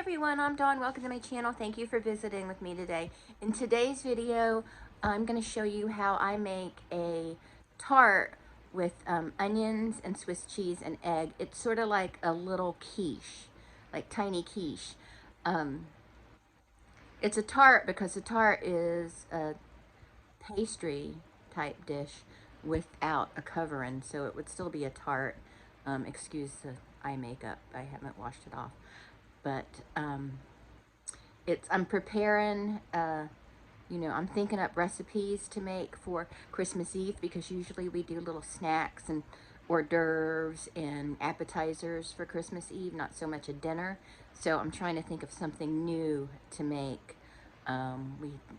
everyone, I'm Dawn. Welcome to my channel. Thank you for visiting with me today. In today's video, I'm going to show you how I make a tart with onions and Swiss cheese and egg. It's sort of like a little quiche, like tiny quiche. It's a tart because a tart is a pastry type dish without a covering, so it would still be a tart. Excuse the eye makeup, I haven't washed it off. But I'm preparing, I'm thinking up recipes to make for Christmas Eve, because usually we do little snacks and hors d'oeuvres and appetizers for Christmas Eve, not so much a dinner. So I'm trying to think of something new to make.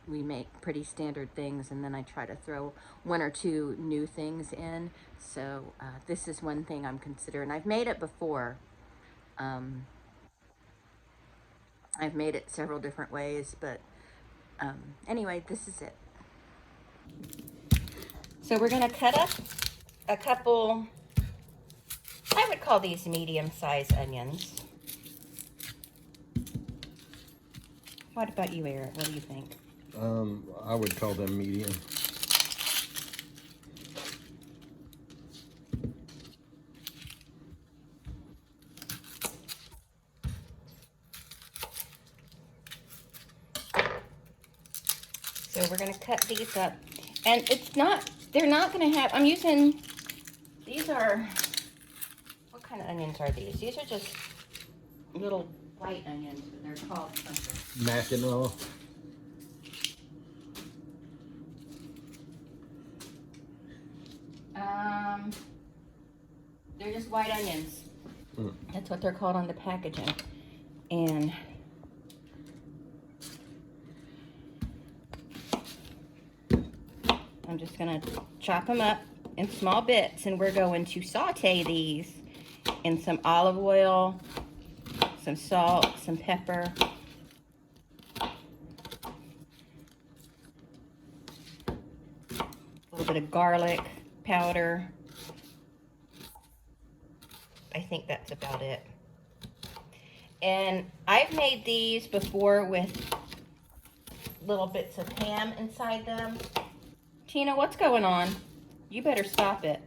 We make pretty standard things, and then I try to throw one or two new things in. So this is one thing I'm considering. I've made it before. I've made it several different ways, but anyway, this is it. So we're going to cut up a couple, I would call these medium-sized onions. What about you, Eric? What do you think? I would call them medium. So we're going to cut these up. And they're not going to have, I'm using, these are, what kind of onions are these? These are just little white onions, but they're called something. Mackinac. They're just white onions. That's what they're called on the packaging. And I'm just gonna chop them up in small bits, and we're going to saute these in some olive oil, some salt, some pepper, a little bit of garlic powder. I think that's about it. And I've made these before with little bits of ham inside them. Tina, what's going on? You better stop it.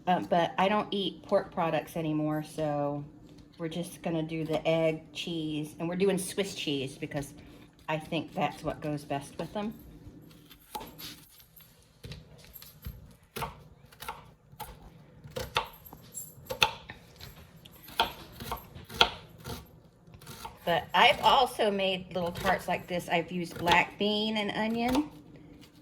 But I don't eat pork products anymore, so we're just gonna do the egg, cheese, and we're doing Swiss cheese because I think that's what goes best with them. But I've also made little tarts like this. I've used black bean and onion,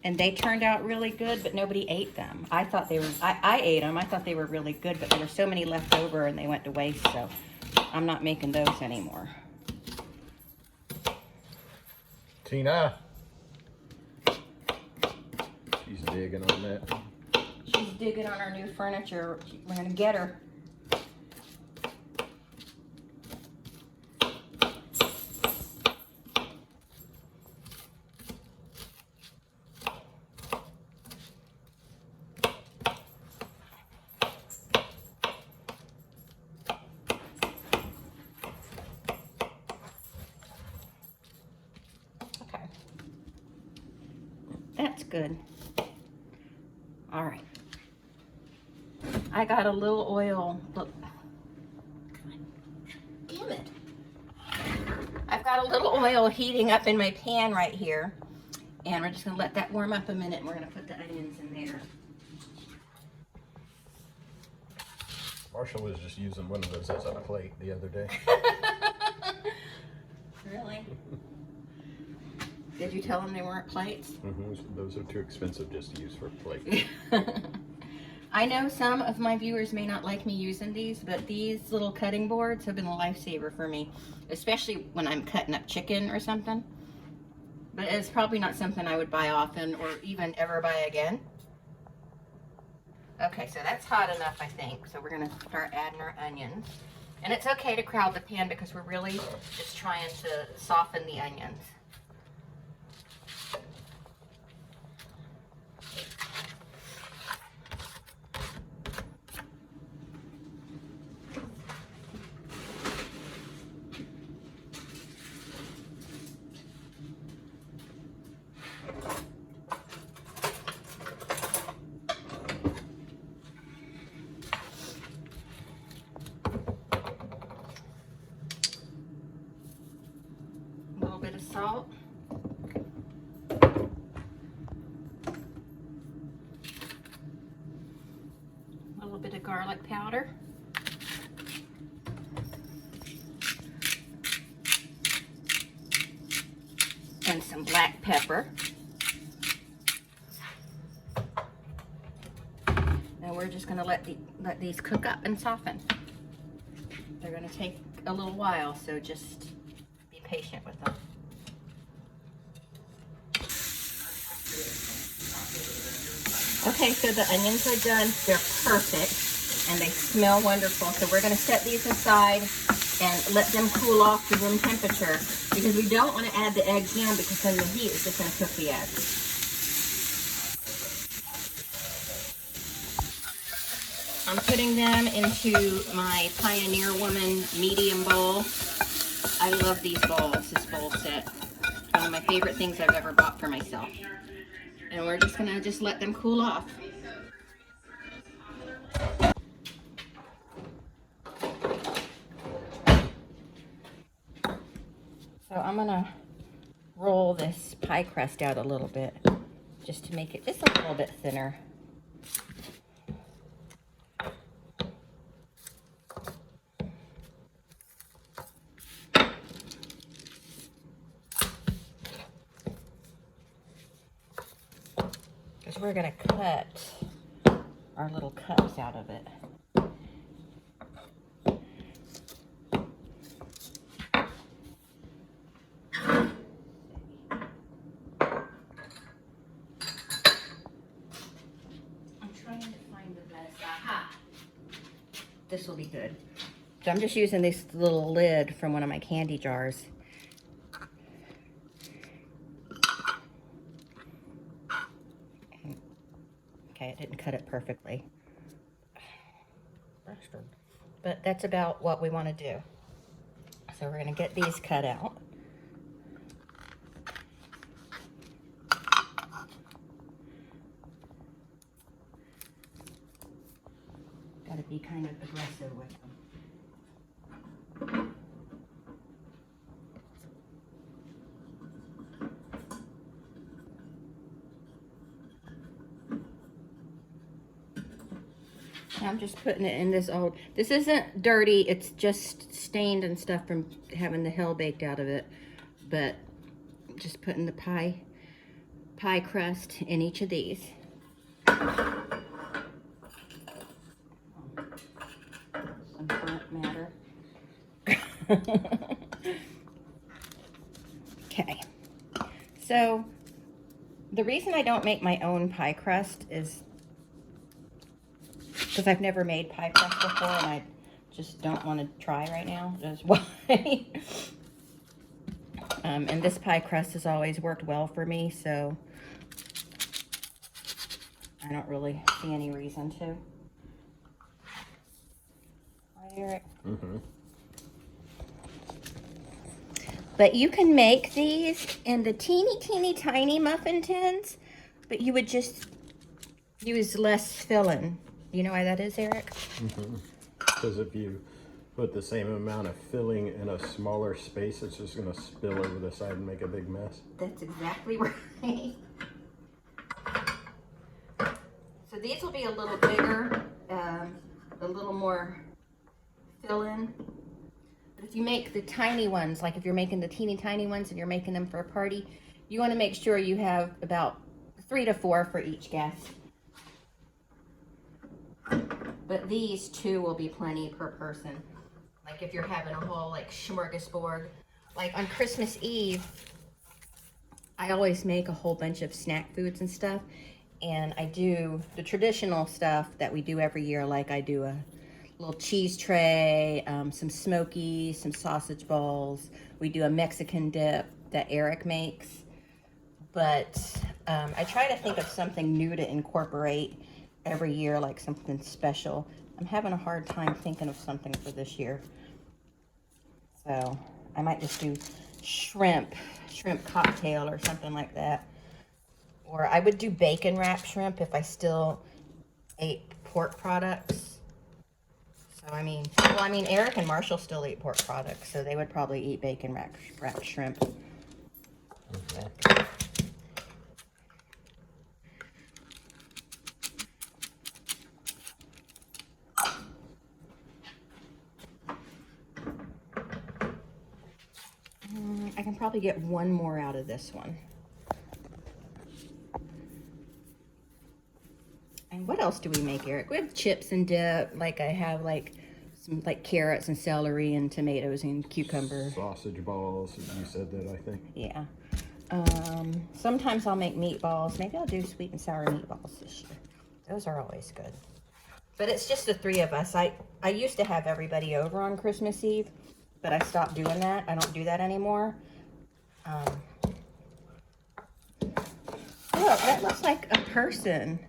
and they turned out really good, but nobody ate them. I thought they were, I ate them. I thought they were really good, but there were so many left over and they went to waste, so I'm not making those anymore. Tina. She's digging on that. She's digging on our new furniture. We're gonna get her. That's good. All right. I got a little oil. Look. Damn it. I've got a little oil heating up in my pan right here. And we're just going to let that warm up a minute, and we're going to put the onions in there. Marshall was just using one of those as a plate the other day. Really? Did you tell them they weren't plates? Those are too expensive just to use for a plate. I know some of my viewers may not like me using these, but these little cutting boards have been a lifesaver for me, especially when I'm cutting up chicken or something. But it's probably not something I would buy often or even ever buy again. Okay, so that's hot enough, I think. So we're gonna start adding our onions. And it's okay to crowd the pan because we're really just trying to soften the onions. salt. A little bit of garlic powder. And some black pepper. And we're just going to let these cook up and soften. They're going to take a little while, so just be patient with them. Okay, so the onions are done. They're perfect and they smell wonderful. So we're going to set these aside and let them cool off to room temperature, because we don't want to add the eggs now, because then the heat is just going to cook the eggs. I'm putting them into my Pioneer Woman medium bowl. I love these bowls, this bowl set. One of my favorite things I've ever bought for myself. And we're just gonna let them cool off. So I'm gonna roll this pie crust out a little bit, just to make it just a little bit thinner. Because we're gonna cut our little cups out of it. This will be good. So I'm just using this little lid from one of my candy jars. Okay, it didn't cut it perfectly. But that's about what we want to do. So we're going to get these cut out. Got to be kind of aggressive with them. I'm just putting it in this old, this isn't dirty, it's just stained and stuff from having the hell baked out of it. But just putting the pie crust in each of these. Some burnt matter. Okay. So the reason I don't make my own pie crust is because I've never made pie crust before, and I just don't want to try right now. That's why. And this pie crust has always worked well for me, so I don't really see any reason to. Right, Eric? Mm-hmm. But you can make these in the teeny tiny muffin tins, but you would just use less filling. You know why that is, Eric? Mm-hmm. Because if you put the same amount of filling in a smaller space, it's just going to spill over the side and make a big mess. That's exactly right. So these will be a little bigger, a little more fill-in. But if you make the tiny ones, like if you're making the teeny tiny ones and you're making them for a party, you want to make sure you have about 3 to 4 for each guest. But these 2 will be plenty per person. Like if you're having a whole like smorgasbord. Like on Christmas Eve, I always make a whole bunch of snack foods and stuff. And I do the traditional stuff that we do every year. Like I do a little cheese tray, some smokies, some sausage balls. We do a Mexican dip that Eric makes. But I try to think of something new to incorporate every year, like something special. I'm having a hard time thinking of something for this year. So I might just do shrimp cocktail or something like that. Or I would do bacon wrapped shrimp if I still ate pork products. So I mean, Eric and Marshall still eat pork products, so they would probably eat bacon wrapped shrimp. Okay. I can probably get one more out of this one. And what else do we make, Eric? We have chips and dip. Like I have like some like carrots and celery and tomatoes and cucumber. Sausage balls. You said that, I think. Yeah. Sometimes I'll make meatballs. Maybe I'll do sweet and sour meatballs this year. Those are always good. But it's just the three of us. I used to have everybody over on Christmas Eve, but I stopped doing that. I don't do that anymore. Look, that looks like a person.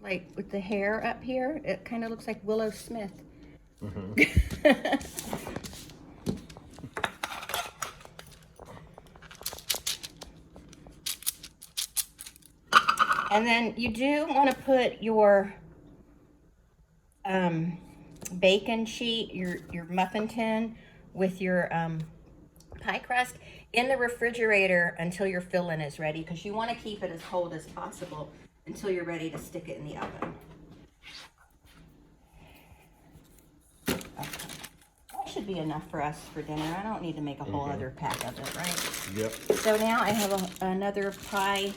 Like with the hair up here, it kind of looks like Willow Smith. And then you do want to put your bacon sheet, your muffin tin with your pie crust in the refrigerator until your filling is ready, because you want to keep it as cold as possible until you're ready to stick it in the oven. Okay. That should be enough for us for dinner. I don't need to make a whole other pack of it, right? Yep. So now I have another pie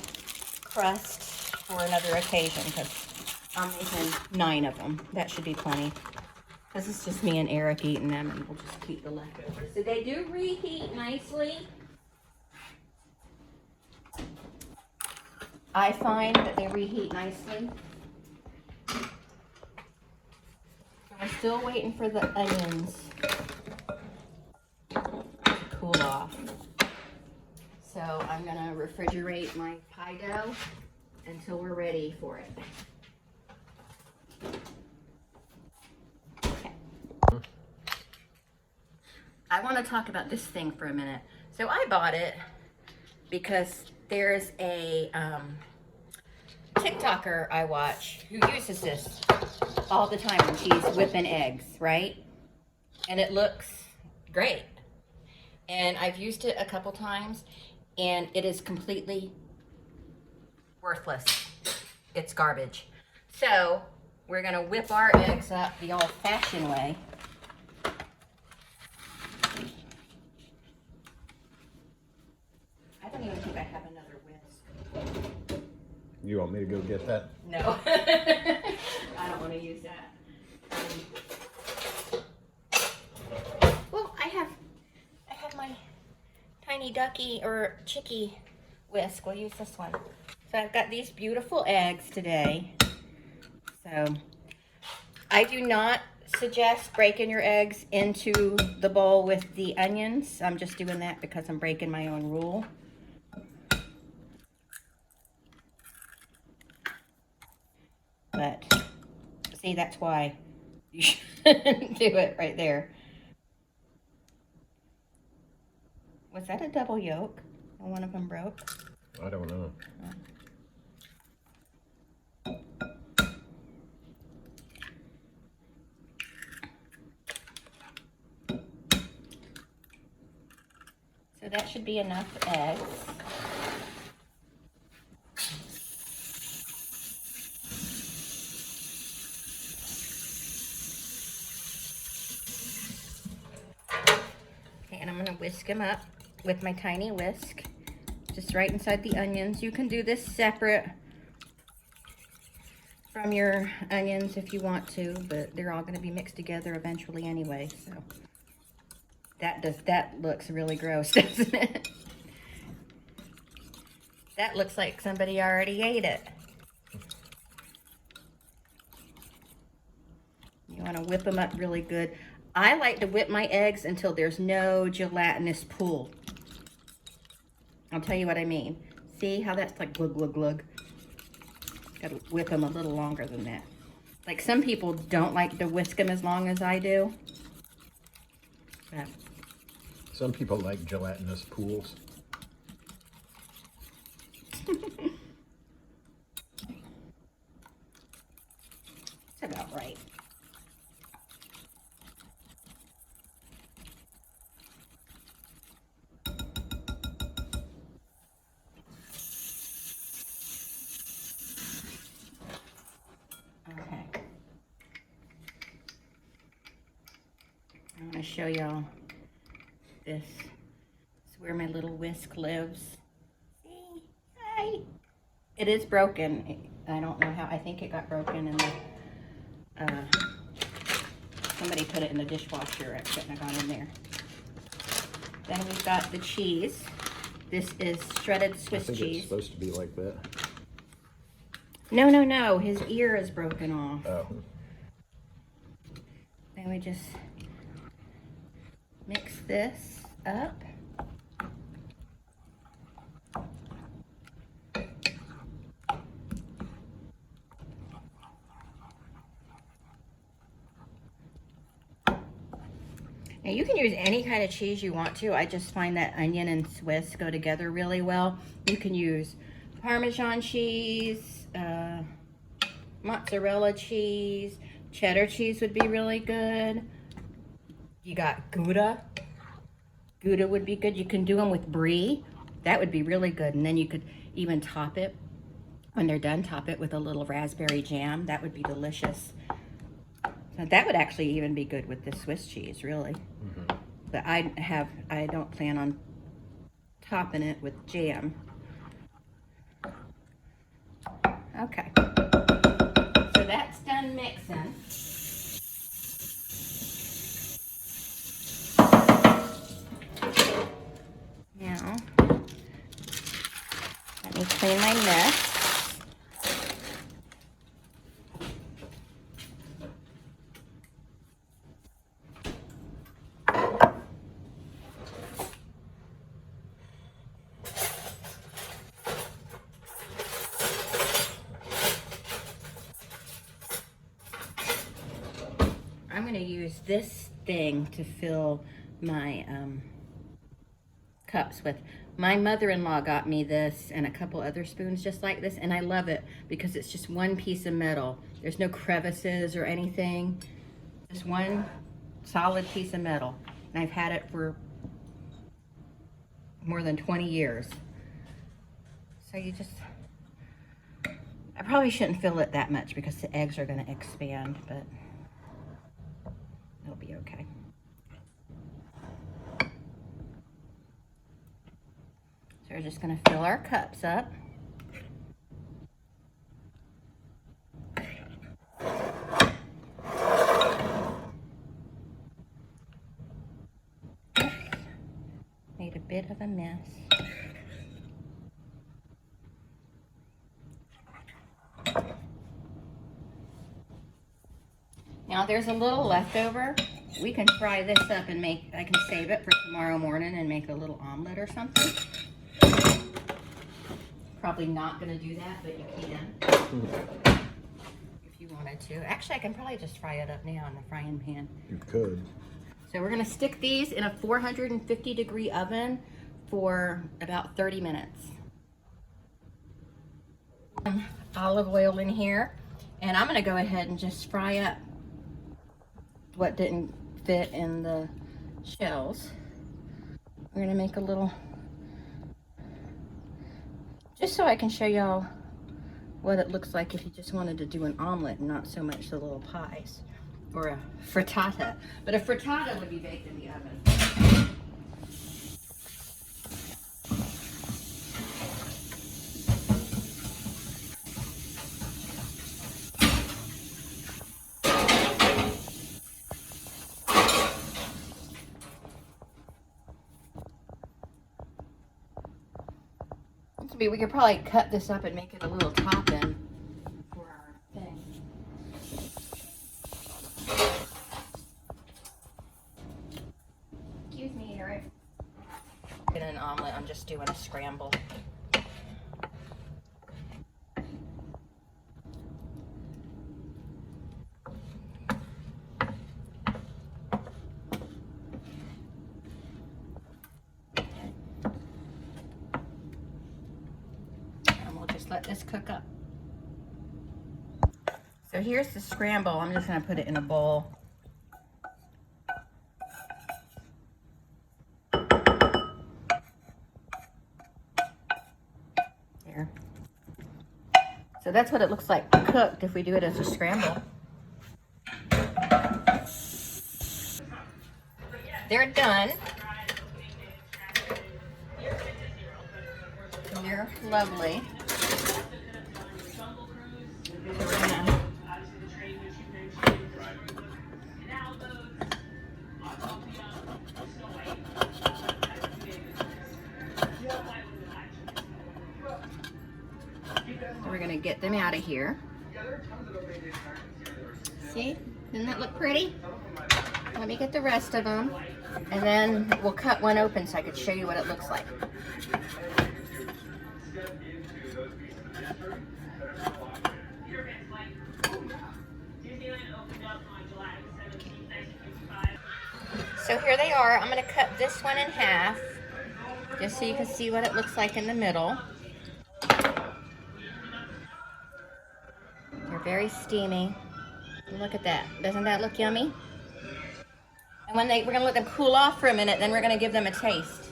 crust for another occasion, because I'm making 9 of them. That should be plenty. Because it's just me and Eric eating them, and we'll just keep the leftovers. So they do reheat nicely. I find that they reheat nicely. We're still waiting for the onions to cool off. So I'm gonna refrigerate my pie dough until we're ready for it. Okay. I want to talk about this thing for a minute. So I bought it because there's a TikToker I watch who uses this all the time when she's whipping eggs, right? And it looks great. And I've used it a couple times, and it is completely worthless. It's garbage. So we're gonna whip our eggs up the old-fashioned way. I don't even think I have another whisk. You want me to go get that? No, I don't want to use that. Well, I have my tiny ducky or chickie whisk. We'll use this one. So I've got these beautiful eggs today. So I do not suggest breaking your eggs into the bowl with the onions. I'm just doing that because I'm breaking my own rule. But see, that's why you shouldn't do it right there. Was that a double yolk? And one of them broke? I don't know. So that should be enough eggs. Okay, and I'm gonna whisk them up with my tiny whisk, just right inside the onions. You can do this separate from your onions if you want to, but they're all gonna be mixed together eventually anyway, so. That looks really gross, doesn't it? That looks like somebody already ate it. You want to whip them up really good. I like to whip my eggs until there's no gelatinous pool. I'll tell you what I mean. See how that's like glug, glug, glug? Gotta whip them a little longer than that. Like some people don't like to whisk them as long as I do. But Some people like gelatinous pools. it's about right. I want to show y'all this. It's where my little whisk lives. See? Hi! It is broken. I don't know how. I think it got broken in the... somebody put it in the dishwasher. It shouldn't have gone in there. Then we've got the cheese. This is shredded Swiss cheese. It's supposed to be like that. No, no, no. His ear is broken off. Oh. Then we just mix this up. Now you can use any kind of cheese you want to. I just find that onion and Swiss go together really well. You can use Parmesan cheese, mozzarella cheese, cheddar cheese would be really good. You got Gouda. Gouda would be good. You can do them with brie. That would be really good. And then you could even top it, when they're done, top it with a little raspberry jam. That would be delicious. So that would actually even be good with the Swiss cheese, really. Mm-hmm. But I don't plan on topping it with jam. Okay. So that's done mixing. Now, let me clean my mess. I'm going to use this thing to fill my cups with. My mother-in-law got me this and a couple other spoons just like this, and I love it because it's just one piece of metal. There's no crevices or anything. Just one solid piece of metal. And I've had it for more than 20 years. So you just... I probably shouldn't fill it that much because the eggs are going to expand, but... it'll be okay. So we're just going to fill our cups up. Made a bit of a mess. Now there's a little leftover. We can fry this up and I can save it for tomorrow morning and make a little omelet or something. Probably not gonna do that, but you can. If you wanted to. Actually, I can probably just fry it up now in the frying pan. You could. So we're gonna stick these in a 450-degree oven for about 30 minutes. Olive oil in here. And I'm gonna go ahead and just fry up what didn't fit in the shells. We're gonna make a little, just so I can show y'all what it looks like if you just wanted to do an omelet and not so much the little pies, or a frittata. But a frittata would be baked in the oven. We could probably cut this up and make it a little topping for our thing. Excuse me, Eric. In an omelet, I'm just doing a scramble. Let this cook up. So here's the scramble. I'm just going to put it in a bowl. There. So that's what it looks like cooked if we do it as a scramble. they're done. And they're lovely. We're gonna get them out of here. See, doesn't that look pretty? Let me get the rest of them, and then we'll cut one open so I could show you what it looks like. So here they are. I'm gonna cut this one in half, just so you can see what it looks like in the middle. They're very steamy. Look at that. Doesn't that look yummy? And when we're gonna let them cool off for a minute, then we're gonna give them a taste.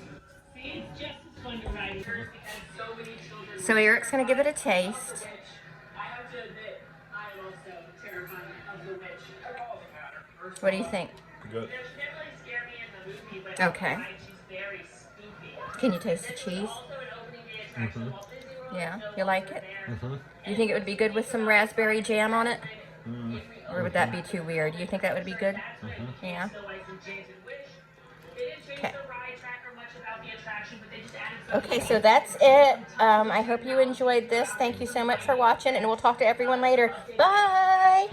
So Eric's gonna give it a taste. What do you think? Good. Okay. Can you taste the cheese? Mm-hmm. Yeah, you like it? Mm-hmm. You think it would be good with some raspberry jam on it? Mm-hmm. Or would that be too weird? Do you think that would be good? Mm-hmm. Yeah. Okay. Okay, so that's it. I hope you enjoyed this. Thank you so much for watching, and we'll talk to everyone later. Bye!